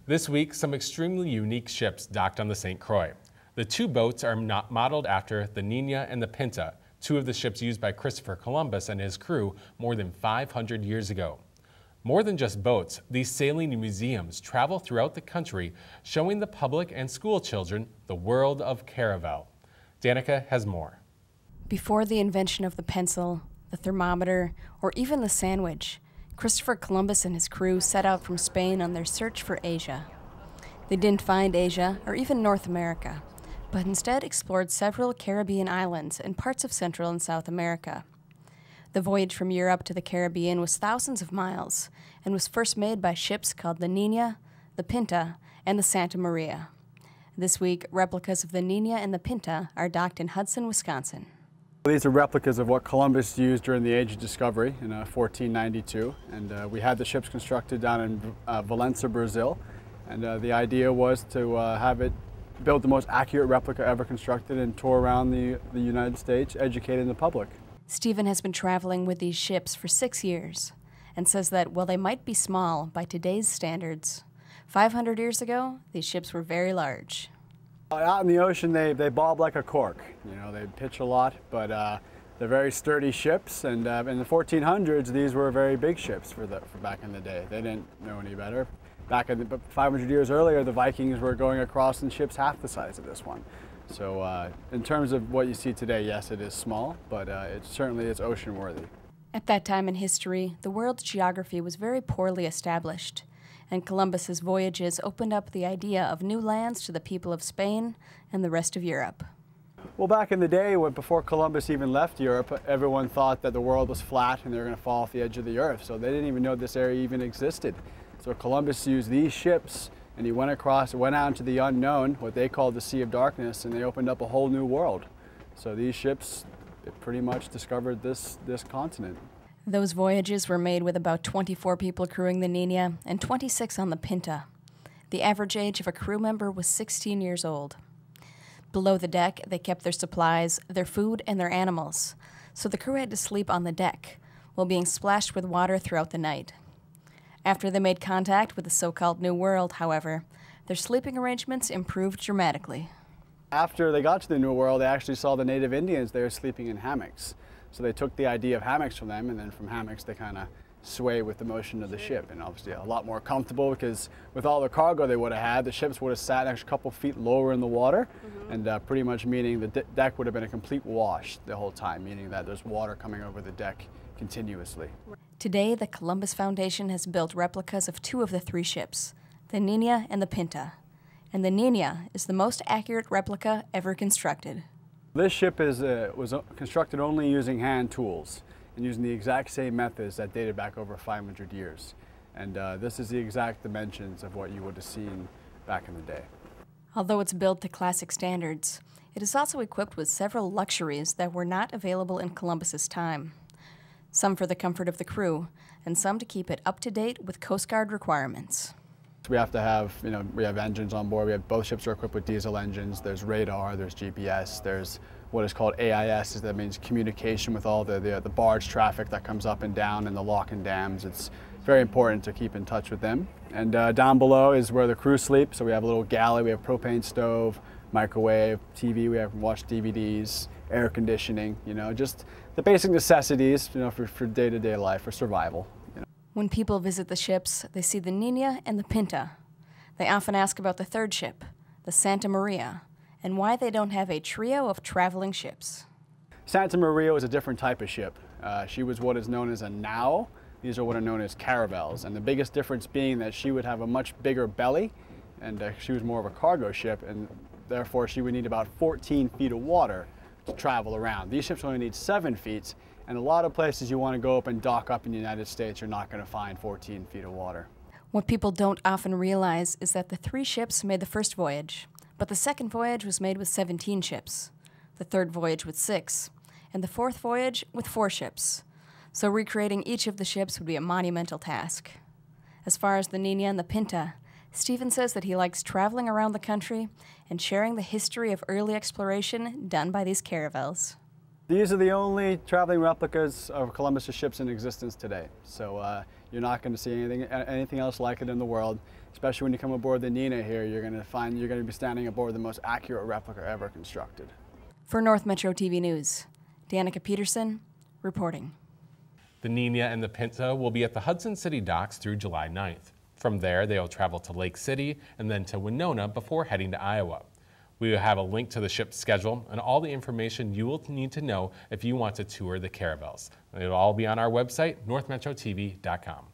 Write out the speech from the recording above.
This week, some extremely unique ships docked on the St. Croix. The two boats are modeled after the Niña and the Pinta, two of the ships used by Christopher Columbus and his crew more than 500 years ago. More than just boats, these sailing museums travel throughout the country, showing the public and school children the world of Caravel. Danica has more. Before the invention of the pencil, the thermometer, or even the sandwich, Christopher Columbus and his crew set out from Spain on their search for Asia. They didn't find Asia or even North America, but instead explored several Caribbean islands and parts of Central and South America. The voyage from Europe to the Caribbean was thousands of miles and was first made by ships called the Niña, the Pinta, and the Santa Maria. This week, replicas of the Niña and the Pinta are docked in Hudson, Wisconsin. These are replicas of what Columbus used during the Age of Discovery in 1492, and we had the ships constructed down in Valença, Brazil, and the idea was to have it build the most accurate replica ever constructed and tour around the United States, educating the public. Stephen has been traveling with these ships for 6 years and says that while they might be small by today's standards, 500 years ago, these ships were very large. Out in the ocean, they bob like a cork. You know, they pitch a lot, but they're very sturdy ships. And in the 1400s, these were very big ships for back in the day. They didn't know any better. Back in 500 years earlier, the Vikings were going across in ships half the size of this one. So in terms of what you see today, yes, it is small, but it certainly is ocean worthy. At that time in history, the world's geography was very poorly established, and Columbus's voyages opened up the idea of new lands to the people of Spain and the rest of Europe. Well, back in the day, before Columbus even left Europe, everyone thought that the world was flat and they were going to fall off the edge of the earth. So they didn't even know this area even existed. So Columbus used these ships and he went out into the unknown, what they called the Sea of Darkness, and they opened up a whole new world. So these ships pretty much discovered this continent. Those voyages were made with about 24 people crewing the Niña and 26 on the Pinta. The average age of a crew member was 16 years old. Below the deck, they kept their supplies, their food, and their animals, so the crew had to sleep on the deck while being splashed with water throughout the night. After they made contact with the so-called New World, however, their sleeping arrangements improved dramatically. After they got to the New World, they actually saw the native Indians there sleeping in hammocks. So they took the idea of hammocks from them, and then from hammocks they kind of sway with the motion of the ship, and obviously a lot more comfortable because with all the cargo they would have had, the ships would have sat a couple feet lower in the water, and pretty much meaning the deck would have been a complete wash the whole time, meaning that there's water coming over the deck continuously. Today, the Columbus Foundation has built replicas of two of the three ships, the Niña and the Pinta, and the Niña is the most accurate replica ever constructed. This ship was constructed only using hand tools and using the exact same methods that dated back over 500 years. And this is the exact dimensions of what you would have seen back in the day. Although it's built to classic standards, it is also equipped with several luxuries that were not available in Columbus's time. Some for the comfort of the crew, and some to keep it up to date with Coast Guard requirements. We have to have, we have engines on board. Both ships are equipped with diesel engines. There's radar, there's GPS, there's what is called AIS, that means communication with all the barge traffic that comes up and down in the lock and dams. It's very important to keep in touch with them. And down below is where the crew sleep. So we have a little galley, we have propane stove, microwave, TV, we have watch DVDs, air conditioning, just the basic necessities, for day-to-day life, for survival. When people visit the ships, they see the Niña and the Pinta. They often ask about the third ship, the Santa Maria, and why they don't have a trio of traveling ships. Santa Maria was a different type of ship. She was what is known as a now. These are what are known as caravels, and the biggest difference being that she would have a much bigger belly, and she was more of a cargo ship, and therefore she would need about 14 feet of water to travel around. These ships only need 7 feet, and a lot of places you want to go up and dock up in the United States, you're not going to find 14 feet of water. What people don't often realize is that the three ships made the first voyage, but the second voyage was made with 17 ships, the third voyage with 6, and the fourth voyage with 4 ships. So recreating each of the ships would be a monumental task. As far as the Niña and the Pinta, Stephen says that he likes traveling around the country and sharing the history of early exploration done by these caravels. These are the only traveling replicas of Columbus's ships in existence today. So you're not going to see anything else like it in the world. especially when you come aboard the Niña here, you're going to be standing aboard the most accurate replica ever constructed. For North Metro TV News, Danica Peterson reporting. The Niña and the Pinta will be at the Hudson City docks through July 9th. From there, they will travel to Lake City and then to Winona before heading to Iowa. We will have a link to the ship's schedule and all the information you will need to know if you want to tour the Caravels. It will all be on our website, northmetrotv.com.